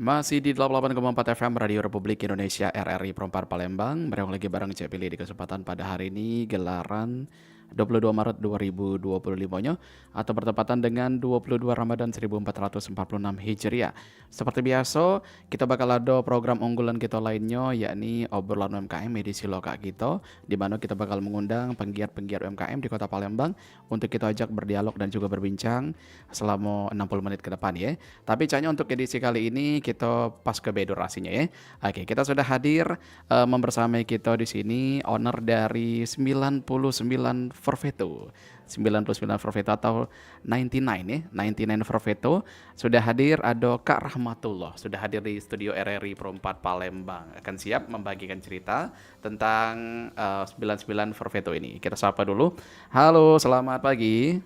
Masih di 88,4 FM Radio Republik Indonesia RRI Perompar Palembang. Bereung lagi bareng Cek Pilih di kesempatan pada hari ini gelaran 22 Maret 2025-nya atau bertepatan dengan 22 Ramadan 1446 Hijriah. Seperti biasa, kita bakal ada program unggulan kita lainnya yakni obrolan UMKM edisi lokal kita, di mana kita bakal mengundang penggiat-penggiat UMKM di Kota Palembang untuk kita ajak berdialog dan juga berbincang selama 60 menit ke depan ya. Tapi canya untuk edisi kali ini kita pas ke durasinya ya. Oke, kita sudah hadir membersamai kita di sini owner dari 99 Forfeto. 99 Forfeto atau 99 ya, 99 Forfeto sudah hadir. Ada Kak Rahmatullah sudah hadir di studio RRI Perempat Palembang, akan siap membagikan cerita tentang 99 Forfeto ini. Kita sapa dulu. Halo, selamat pagi.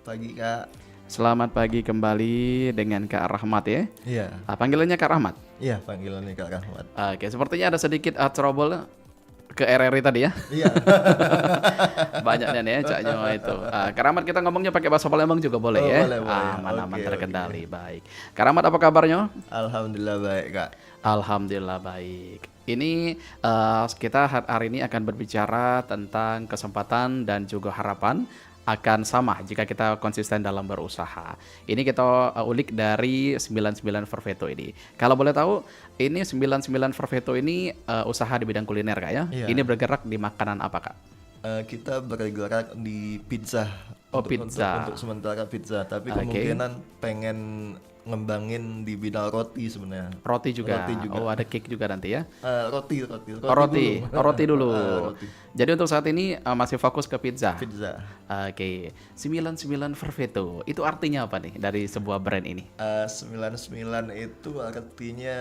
Pagi Kak. Selamat pagi kembali dengan Kak Rahmat ya. Iya. Panggilannya Kak Rahmat. Iya, panggilannya Kak Rahmat. Oke, sepertinya ada sedikit trouble ke RRI tadi ya. Iya. Banyaknya nih ya caknya itu. Kak Rahmat, kita ngomongnya pakai bahasa Palembang juga boleh ya. Boleh. Aman-aman Oke, terkendali. Baik. Kak Rahmat, apa kabarnya? Alhamdulillah baik Kak. Alhamdulillah baik. Ini kita hari ini akan berbicara tentang kesempatan dan juga harapan akan sama jika kita konsisten dalam berusaha. Ini kita ulik dari 99 Forfeto ini. Kalau boleh tahu, ini 99 Forfeto ini usaha di bidang kuliner Kak ya? Iya. Ini bergerak di makanan apa Kak? Kita bergerak di pizza. Oh, pizza. Untuk sementara pizza, tapi Oke. kemungkinan pengen ngembangin di bidang roti sebenarnya. Roti juga. Roti juga. Oh, ada cake juga nanti ya? Roti Oh, roti. dulu. Oh, roti dulu. Roti. Jadi untuk saat ini masih fokus ke pizza. Pizza. Oke. 99 Forfeto. Itu artinya apa nih dari sebuah brand ini? 99 itu artinya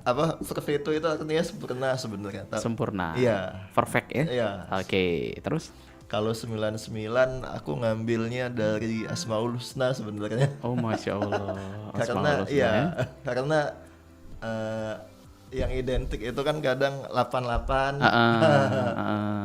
apa? Perfetto itu artinya sempurna sebenarnya. Sempurna. Iya. Perfect ya? Iya. Oke. Terus? Kalau 99 aku ngambilnya dari Asmaul Husna sebenarnya. Oh, Masya Allah. Karena Asmaul Husna iya, ya? karena yang identik itu kan kadang 88.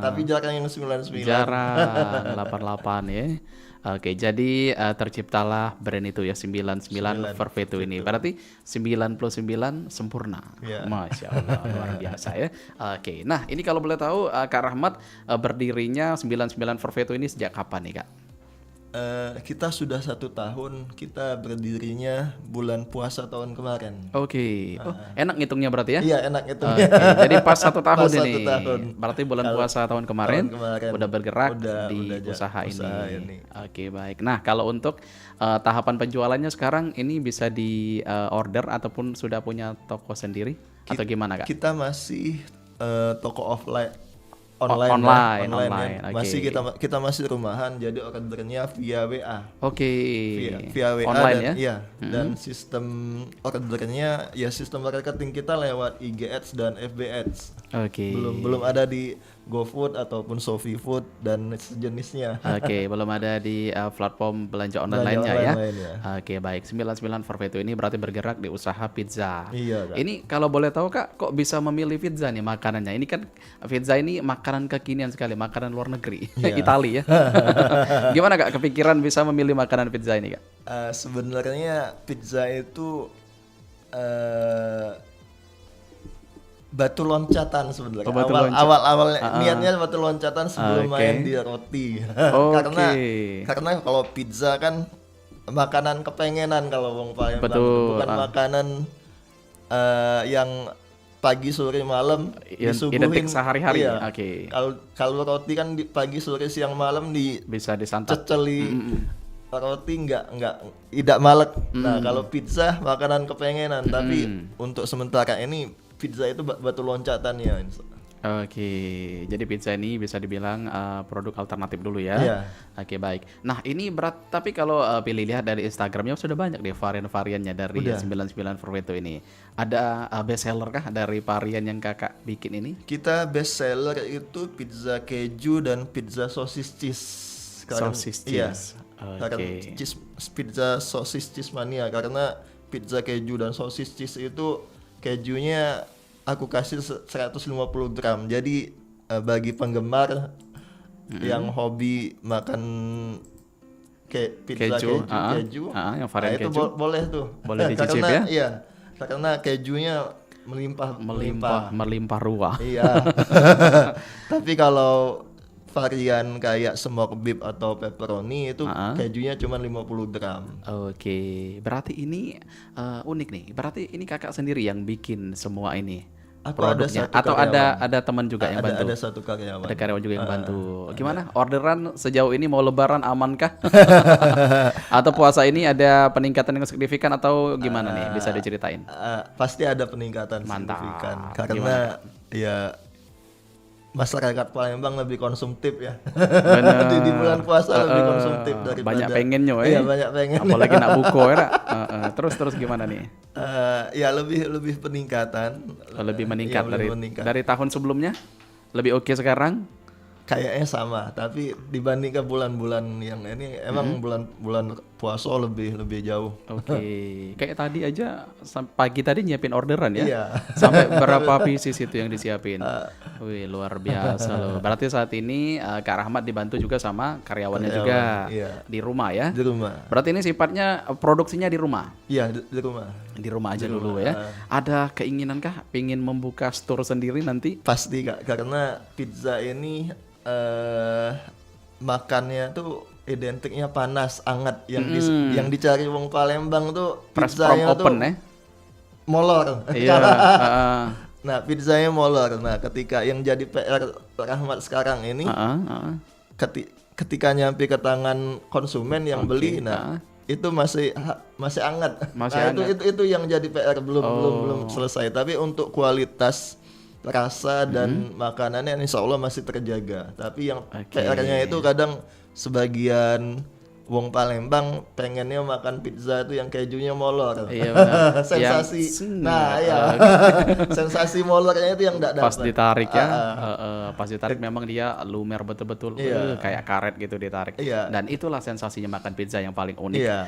Tapi jarang yang 99. Jarang 88 ya. Oke, jadi terciptalah brand itu ya 99 Forfeto ini. Berarti 99 sempurna. Iya. Masya Allah, luar biasa ya. Oke, nah ini kalau boleh tahu Kak Rahmat berdirinya 99 Forfeto ini sejak kapan nih Kak? Kita sudah 1 tahun, kita berdirinya bulan puasa tahun kemarin. Oke, oh, enak ngitungnya berarti ya? Iya, enak itu. Oke, jadi pas 1 tahun Pas 1 ini. tahun. Berarti bulan puasa tahun kemarin, udah bergerak di udah usaha usaha ini. ini. Oke, baik. Nah, kalau untuk tahapan penjualannya sekarang ini bisa di order ataupun sudah punya toko sendiri atau gimana Kak? Kita masih toko online Online, ya. oke. Masih kita masih rumahan, jadi ordernya via WA. Oke. Via WA Online dan ya? iya, dan sistem ordernya ya sistem marketing kita lewat IG Ads dan FB Ads. Oke. Belum ada di GoFood ataupun Shopee Food dan sejenisnya. Oke, belum ada di platform belanja online Belanja lainnya online ya. lainnya. Oke, baik. 99 Forfeto ini berarti bergerak di usaha pizza. Iya, Kak. Ini kalau boleh tahu Kak, kok bisa memilih pizza nih makanannya? Ini kan pizza ini makanan kekinian sekali, makanan luar negeri, Iya. Italia ya. Gimana Kak kepikiran bisa memilih makanan pizza ini Kak? Sebenarnya pizza itu batu loncatan sebenarnya. Oh, batu loncat. Awalnya niatnya batu loncatan sebelum Oke. main di roti. Oke. Karena kalau pizza kan makanan kepengenan kalau wong Palembang, Betul. bukan makanan yang pagi sore malam disuguhin. Identik sehari-hari. Iya. Oke. Kalau roti kan di pagi sore siang malam Bisa disantap. diceceli. Roti tidak malek. Nah, kalau pizza makanan kepengenan, tapi untuk sementara ini pizza itu batu loncatannya. Oke, jadi pizza ini bisa dibilang produk alternatif dulu ya. Iya. Oke, baik. Nah, ini berat, tapi kalau pilih lihat dari Instagramnya sudah banyak deh varian-variannya dari Udah. 99 Forfeto ini. Ada best seller kah dari varian yang Kakak bikin ini? Kita best seller itu pizza keju dan pizza sosis cheese. Sosis Iya. cheese. Karena Oke. pizza sosis cheese mania, karena pizza keju dan sosis cheese itu kejunya aku kasih 150 gram. Jadi bagi penggemar yang hobi makan pizza keju, yang varian itu keju. boleh tuh. Boleh dicicip Karena ya? iya, karena kejunya melimpah ruah. Iya. Tapi kalau varian kayak smoke beef atau pepperoni itu kejunya cuma 50 gram. Oke, berarti ini unik nih. Berarti ini kakak sendiri yang bikin semua ini Aku ada produknya, satu atau karyawan. ada teman juga yang bantu? Ada satu karyawan. Ada karyawan juga yang bantu. Gimana? Orderan sejauh ini mau lebaran amankah? Atau puasa ini ada peningkatan yang signifikan atau gimana nih? Bisa diceritain? Pasti ada peningkatan Mantap. signifikan karena ya masyarakat Palembang lebih konsumtif ya. Bener. Di bulan puasa lebih konsumtif daripada Banyak pengennya, Iya, banyak pengen. apalagi nak buko ya. Terus gimana nih? Ya lebih peningkatan. Lebih meningkat Iya, lebih meningkat. dari tahun sebelumnya? Lebih oke sekarang? Kayaknya sama, tapi dibanding ke bulan-bulan yang ini emang bulan puasa lebih jauh. Oke, kayak tadi aja pagi tadi nyiapin orderan ya? Iya. Sampai berapa pieces itu yang disiapin? Wih, luar biasa loh. Berarti saat ini Kak Rahmat dibantu juga sama karyawannya juga iya. di rumah ya? Di rumah. Berarti ini sifatnya produksinya di rumah? Iya, di rumah. Di rumah aja dulu ya? Ada keinginan kah pingin membuka store sendiri nanti? Pasti Kak, karena pizza ini makannya tuh identiknya panas, hangat. Yang dicari wong Palembang tuh Press from pizzanya open tuh ya? molor. Iya. Nah, pizzanya molor. Nah, ketika yang jadi PR Rahmat sekarang ini, ketika nyampe ke tangan konsumen yang beli, nah itu masih hangat. Masih Nah, itu yang jadi PR belum selesai. Tapi untuk kualitas rasa dan makanannya insya Allah masih terjaga. Tapi yang PR-nya itu kadang sebagian wong Palembang pengennya makan pizza itu yang kejunya molor. Iya benar. Sensasi. Ya, Sensasi molornya itu yang enggak dapat. pas ditarik ya. Pas ditarik memang dia lumer betul-betul. Kayak karet gitu ditarik. Iya. Dan itulah sensasinya makan pizza yang paling unik. Iya.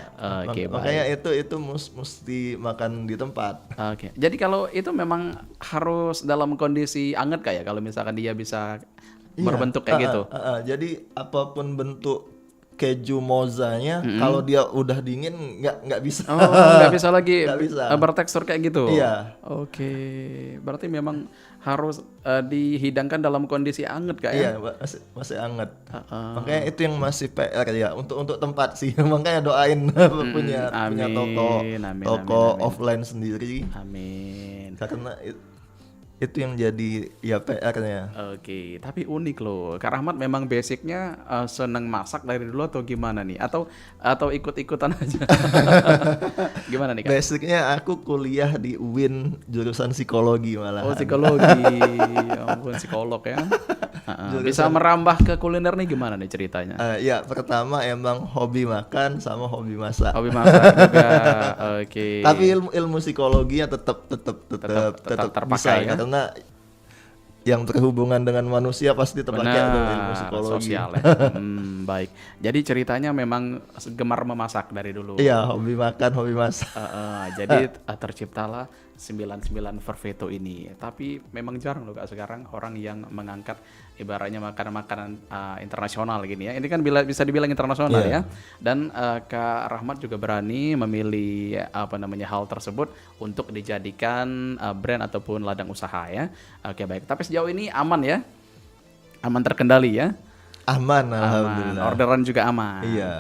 Oke, Makanya itu mesti makan di tempat. Oke. Jadi kalau itu memang harus dalam kondisi anget kayak kalau misalkan dia bisa berbentuk kayak gitu. Jadi apapun bentuk keju mozzanya kalau dia udah dingin nggak bisa. Oh, nggak bisa lagi Nggak bisa. bertekstur kayak gitu. Iya. Oke. Berarti memang harus dihidangkan dalam kondisi anget kak ya? Iya, masih hangat. Makanya itu yang masih PR ya untuk tempat sih. Makanya doain punya toko offline sendiri. Amin. Karena itu yang jadi ya PR-nya. Oke, tapi unik loh. Kak Rahmat memang basicnya seneng masak dari dulu atau gimana nih? Atau ikut-ikutan aja? Gimana nih Kak? Basicnya aku kuliah di UIN jurusan psikologi malah. Oh psikologi, ya ampun psikolog ya. Bisa merambah ke kuliner nih gimana nih ceritanya? Ya pertama emang hobi makan sama hobi masak. Hobi masak juga, oke. Tapi ilmu psikologinya tetap terpakai bisa, ya? karena yang berhubungan dengan manusia pasti terpakai tuh ilmu psikologi. Sosial ya. Baik. Jadi ceritanya memang gemar memasak dari dulu. Iya, hobi makan, hobi masak. Jadi terciptalah 99 Perfetto ini. Tapi memang jarang loh Kak sekarang orang yang mengangkat ibaratnya makanan-makanan internasional gini ya. Ini kan bisa dibilang internasional ya. Dan Kak Rahmat juga berani memilih hal tersebut untuk dijadikan brand ataupun ladang usaha ya. Oke baik. Tapi sejauh ini aman ya? Aman terkendali ya? Aman, alhamdulillah. Orderan juga aman. Iya.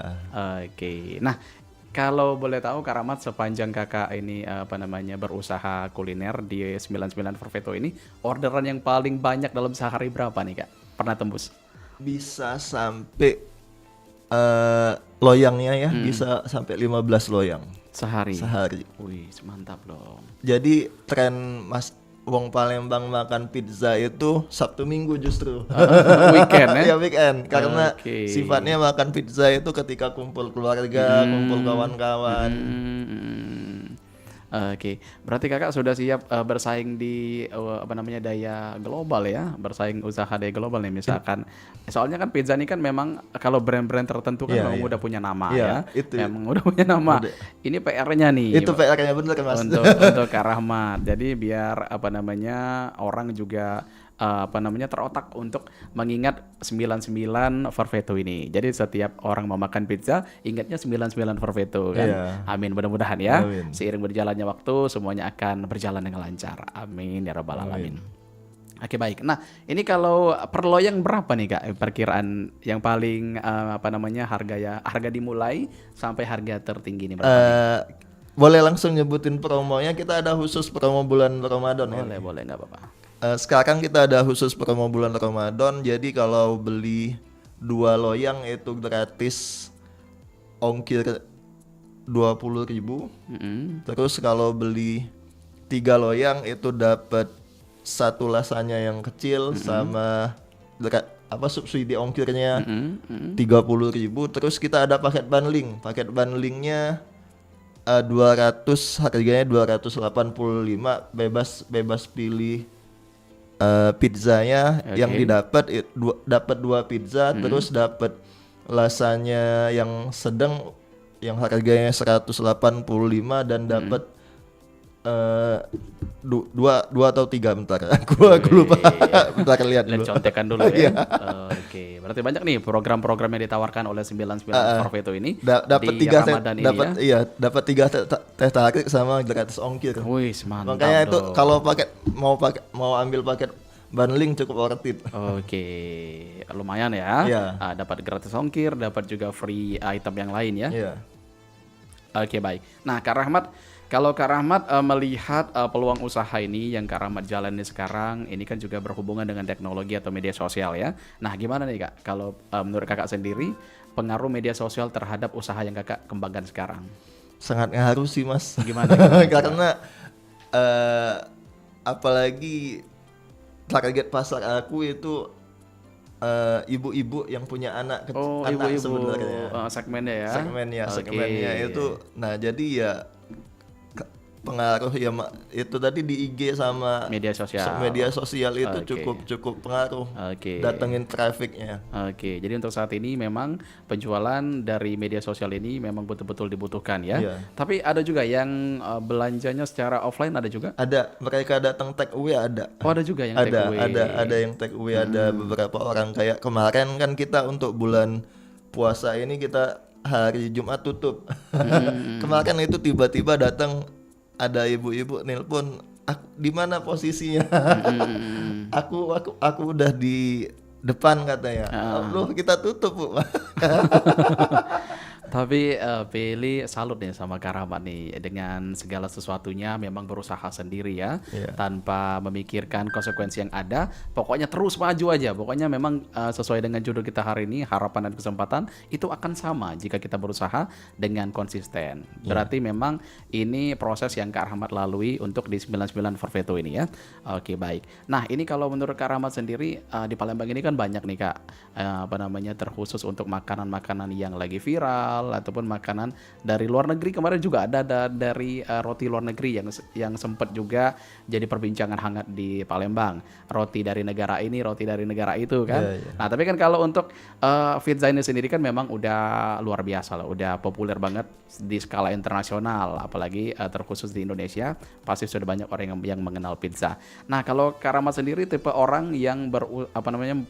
Oke. Nah, kalau boleh tahu Kak Rahmat sepanjang kakak ini berusaha kuliner di 99 Perfetto ini, orderan yang paling banyak dalam sehari berapa nih Kak? Pernah tembus? Bisa sampai loyangnya ya, bisa sampai 15 loyang Sehari. Wih, mantap dong. Jadi tren wong Palembang makan pizza itu Sabtu Minggu justru. Weekend ya? Ya weekend, karena sifatnya makan pizza itu ketika kumpul keluarga, kumpul kawan-kawan. Oke, berarti kakak sudah siap bersaing di daya global ya, bersaing usaha daya global nih misalkan. Soalnya kan pizza ini kan memang kalau brand-brand tertentu kan memang udah punya nama ya, memang udah punya nama. Ini PR-nya nih. Itu PR-nya bener Mas. Untuk Kak Rahmat. Jadi biar orang juga terotak untuk mengingat 99 Forfeto ini. Jadi setiap orang mau makan pizza ingatnya 99 Forfeto kan. Iya. Amin, mudah-mudahan ya. Amin. Seiring berjalannya waktu semuanya akan berjalan dengan lancar. Amin ya rabbal alamin. Oke baik. Nah ini kalau per loyang berapa nih kak perkiraan yang paling harga dimulai sampai harga tertinggi ini berapa? Boleh langsung nyebutin promonya. Kita ada khusus promo bulan Ramadan ya. Boleh nggak apa-apa. Sekarang kita ada khusus promo bulan Ramadan. Jadi kalau beli 2 loyang itu gratis ongkir 20.000. Terus kalau beli 3 loyang itu dapat 1 lasanya yang kecil sama subsidi ongkirnya 30.000. Terus kita ada paket bundling. Paket bundlingnya 200, harganya 285, bebas pilih pizzanya. Yang didapat dapat 2 pizza, terus dapat lasanya yang sedang yang harganya 185 dan dapat dua atau 3 bentar. Aku lupa. Bentar lihat dulu. Contekan dulu ya. Oke, berarti banyak nih program-program yang ditawarkan oleh 99 Forfeto ini. Dapat di 3 Ramadan ini ya. Dapat 3 teh tarik sama gratis ongkir. Wih, mantap. Makanya itu kalau mau ambil paket bundling cukup worth it. Oke, lumayan ya. Iya. Dapat gratis ongkir, dapat juga free item yang lain ya. Iya. Oke, baik. Nah, Kak Rahmat, kalau Kak Rahmat melihat peluang usaha ini yang Kak Rahmat jalani sekarang, ini kan juga berhubungan dengan teknologi atau media sosial ya. Nah, gimana nih Kak, kalau menurut Kakak sendiri, pengaruh media sosial terhadap usaha yang Kakak kembangkan sekarang? Sangat ngaruh sih Mas. Gimana? Karena apalagi target pasar aku itu ibu-ibu yang punya anak anak ibu-ibu sebenarnya. Segmennya ya. Segmennya itu. Nah, jadi ya pengaruh ya itu tadi di IG sama media sosial itu cukup pengaruh. Datengin trafficnya. Oke, jadi untuk saat ini memang penjualan dari media sosial ini memang betul-betul dibutuhkan ya. Iya. Tapi ada juga yang belanjanya secara offline ada juga? Ada, mereka datang take away ada. Oh, ada juga yang take away. Ada yang take away, ada beberapa orang kayak kemarin kan kita untuk bulan puasa ini kita hari Jumat tutup. Kemarin itu tiba-tiba datang ada ibu-ibu nelpon, di mana posisinya? Aku udah di depan katanya. Loh, kita tutup, Bu. Tapi Pili salut nih sama Kak Rahmat nih, dengan segala sesuatunya memang berusaha sendiri ya, tanpa memikirkan konsekuensi yang ada, pokoknya terus maju aja. Pokoknya memang sesuai dengan judul kita hari ini, harapan dan kesempatan itu akan sama jika kita berusaha dengan konsisten. Berarti memang ini proses yang Kak Rahmat lalui untuk di 99 Forfeto ini ya. Oke, baik. Nah, ini kalau menurut Kak Rahmat sendiri di Palembang ini kan banyak nih Kak, terkhusus untuk makanan-makanan yang lagi viral ataupun makanan dari luar negeri. Kemarin juga ada dari roti luar negeri yang sempat juga jadi perbincangan hangat di Palembang. Roti dari negara ini, roti dari negara itu kan. Nah, tapi kan kalau untuk pizza ini sendiri kan memang udah luar biasa lah, udah populer banget di skala internasional, apalagi terkhusus di Indonesia pasti sudah banyak orang yang mengenal pizza. Nah, kalau Kak Rahmat sendiri tipe orang yang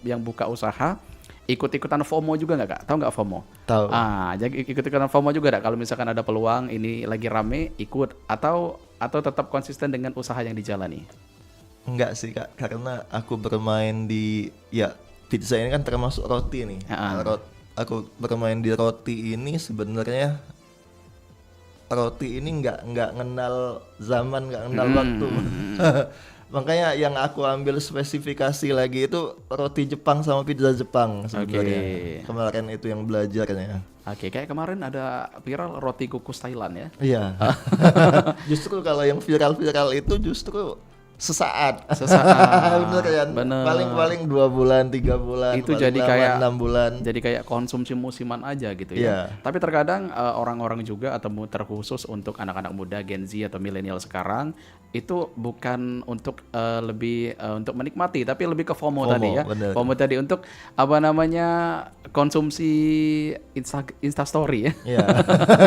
yang buka usaha ikut-ikutan FOMO juga nggak Kak? Tahu nggak FOMO? Tahu. Jadi ikut-ikutan FOMO juga nggak? Kalau misalkan ada peluang ini lagi rame ikut atau tetap konsisten dengan usaha yang dijalani? Enggak sih Kak, karena aku bermain di pizza ini kan termasuk roti nih. Aku bermain di roti ini sebenarnya roti ini nggak kenal zaman, nggak kenal waktu. Makanya yang aku ambil spesifikasi lagi itu roti Jepang sama pizza Jepang sebenarnya. Kemarin itu yang belajarnya. Kayak kemarin ada viral roti kukus Thailand ya. Iya. Justru kalau yang viral itu justru sesaat. Bener kan? Paling 2 bulan, 3 bulan, itu jadi kayak 6 bulan. Jadi kayak konsumsi musiman aja gitu ya. Tapi terkadang orang-orang juga atau terkhusus untuk anak-anak muda Gen Z atau milenial sekarang itu bukan untuk lebih untuk menikmati, tapi lebih ke FOMO FOMO, tadi ya. bener. FOMO tadi untuk apa namanya konsumsi Insta Story ya. Iya.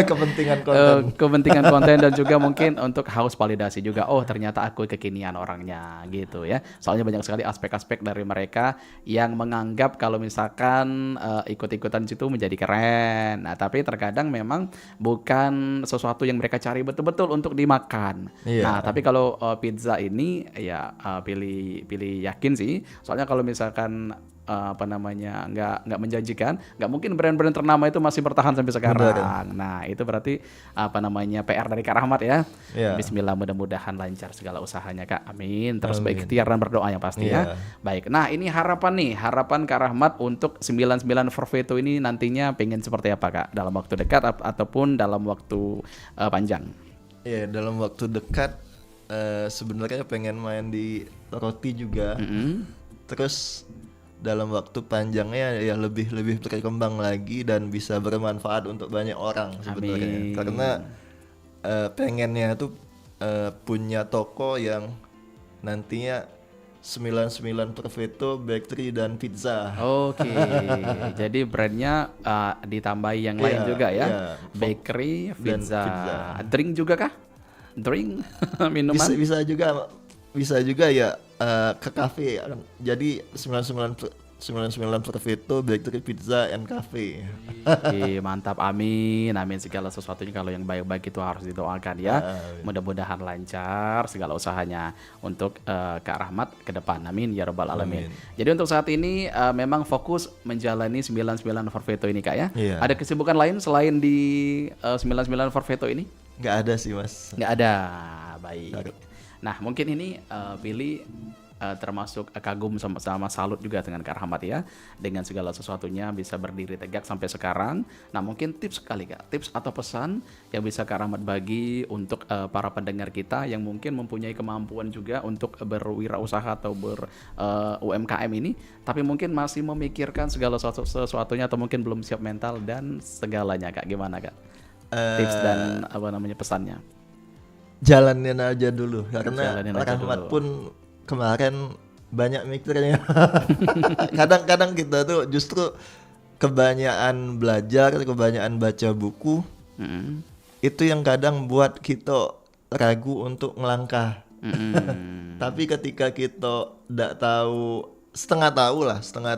Kepentingan konten. Kepentingan konten dan juga mungkin untuk haus validasi juga. Oh ternyata aku kekinian orangnya gitu ya. Soalnya banyak sekali aspek-aspek dari mereka yang menganggap kalau misalkan ikut-ikutan situ menjadi keren. Nah tapi terkadang memang bukan sesuatu yang mereka cari betul-betul untuk dimakan. Iya. Nah tapi kalau pizza ini ya pilih yakin sih. Soalnya kalau misalkan apa namanya nggak menjanjikan, nggak mungkin brand-brand ternama itu masih bertahan sampai sekarang. Nah itu berarti apa namanya PR dari Kak Rahmat ya. Iya. Bismillah, mudah-mudahan lancar segala usahanya Kak, amin. Terus Amin. berikhtiar dan berdoa yang pasti ya. Iya. Baik, nah ini harapan Kak Rahmat untuk 99 Forfeito ini nantinya pengen seperti apa Kak, dalam waktu dekat ataupun dalam waktu panjang? Iya, dalam waktu dekat sebenarnya pengen main di roti juga. Terus dalam waktu panjangnya ya lebih berkembang lagi dan bisa bermanfaat untuk banyak orang sebenarnya. Amin. Karena pengennya tuh punya toko yang nantinya 99 Perfetto, bakery dan pizza. Oke, jadi brandnya ditambahi yang lain Iya, juga ya, iya. bakery, Dan pizza, pizza. drink juga kah? Drink, minuman? Bisa juga ya ke cafe. Jadi 99 Perfetto, bakery, pizza and cafe. Oke, mantap, amin, amin segala sesuatunya kalau yang baik-baik itu harus didoakan ya. Mudah-mudahan lancar segala usahanya untuk Kak Rahmat ke depan, amin ya rabbal alamin. Jadi untuk saat ini memang fokus menjalani 99 Forfeito ini Kak ya. Iya. Ada kesibukan lain selain di 99 Forfeito ini? Nggak ada sih mas. Nggak ada, baik. Nah mungkin ini Billy termasuk kagum sama salut juga dengan Kak Rahmat ya, dengan segala sesuatunya bisa berdiri tegak sampai sekarang. Nah mungkin tips kali Kak, tips atau pesan yang bisa Kak Rahmat bagi untuk para pendengar kita yang mungkin mempunyai kemampuan juga untuk berwirausaha atau UMKM ini, tapi mungkin masih memikirkan segala sesuatunya atau mungkin belum siap mental dan segalanya Kak, gimana Kak? Tips dan apa namanya pesannya? Jalanin aja dulu karena Jalanin aja Rahmat dulu. pun kemarin banyak mikirnya. Kadang-kadang kita tuh justru kebanyakan belajar, kebanyakan baca buku, itu yang kadang buat kita ragu untuk melangkah. Tapi ketika kita tidak tahu, setengah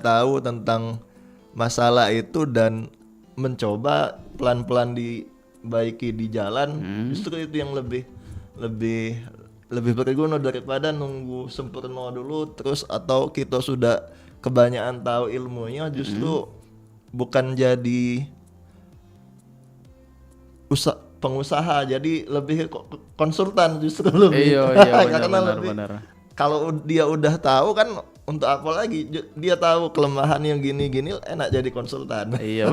tahu tentang masalah itu dan mencoba pelan-pelan dibaiki di jalan, justru itu yang lebih berguna daripada nunggu sempurna dulu terus, atau kita sudah kebanyakan tahu ilmunya justru bukan jadi pengusaha, jadi lebih konsultan justru lebih. Iya Karena benar. kalau dia udah tahu kan untuk apa lagi, dia tahu kelemahan yang gini-gini, enak jadi konsultan. Iya,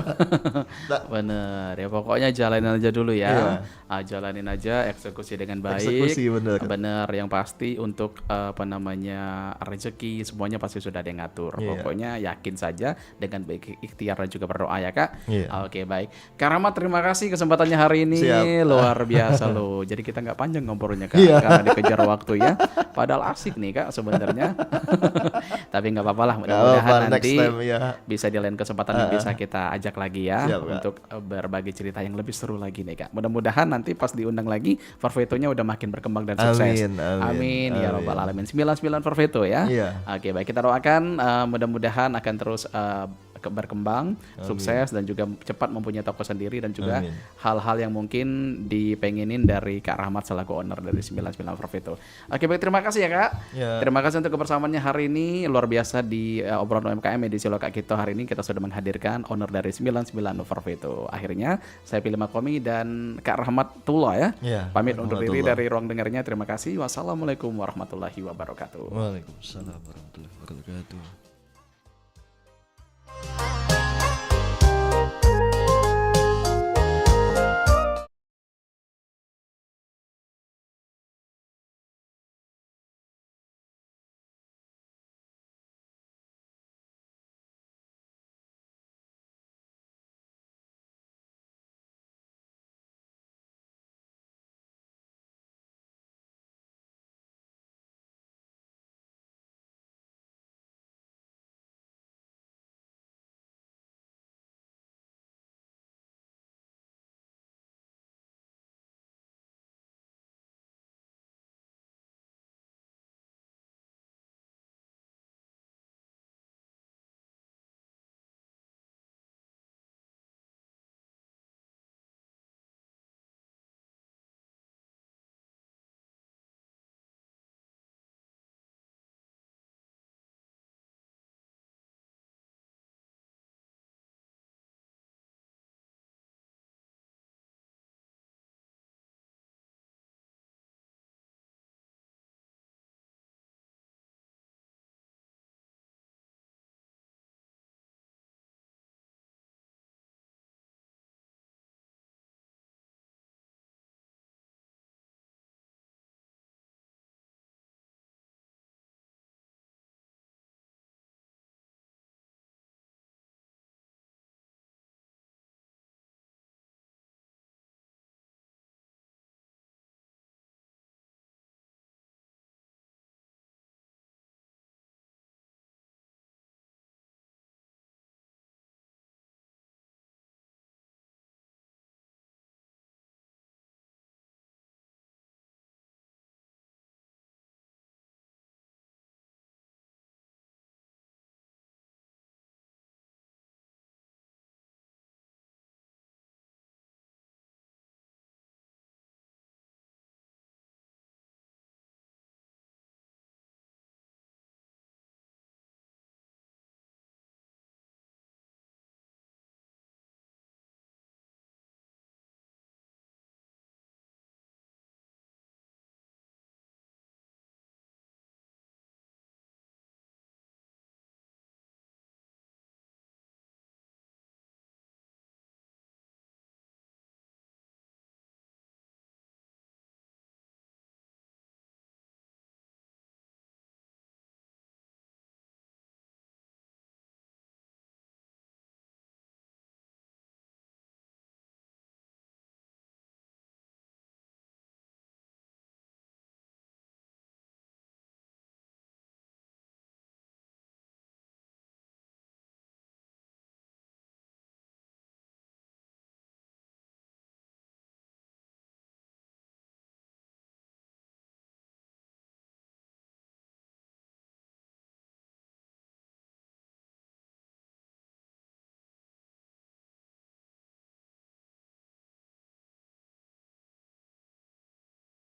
bener ya, pokoknya jalanin aja dulu ya. Jalanin aja, eksekusi dengan baik. Eksekusi bener. Bener, yang pasti untuk apa namanya rezeki semuanya pasti sudah ada yang ngatur. Pokoknya yakin saja dengan baik ikhtiar dan juga berdoa ya Kak. Oke baik, Kak Rahmat terima kasih kesempatannya hari ini. Siap. Luar biasa loh. Jadi kita nggak panjang ngobrolnya Kak, karena dikejar waktu ya. Padahal asik nih Kak sebenarnya. Tapi nggak apa-apa lah, mudah-mudahan nanti bisa di lain kesempatan yang bisa kita ajak lagi ya. Siap, untuk berbagi cerita yang lebih seru lagi nih Kak. Mudah-mudahan nanti pas diundang lagi Forfeito-nya udah makin berkembang dan sukses. Amin ya rabbal alamin. 99 Forfeito ya. Oke baik, kita doakan mudah-mudahan akan terus berkembang, sukses dan juga cepat mempunyai toko sendiri dan juga hal-hal yang mungkin dipengenin dari Kak Rahmat selaku owner dari 99 Forfeito. Oke baik, terima kasih ya Kak. Terima kasih untuk kebersamaannya hari ini, luar biasa di obrolan UMKM edisi Loka Kito. Hari ini kita sudah menghadirkan owner dari 99 Forfeito. Akhirnya saya pilih Makomi dan Kak Rahmatullah ya. Pamit undur diri dari ruang dengarnya. Terima kasih. Wassalamualaikum warahmatullahi wabarakatuh. Waalaikumsalam warahmatullahi wabarakatuh.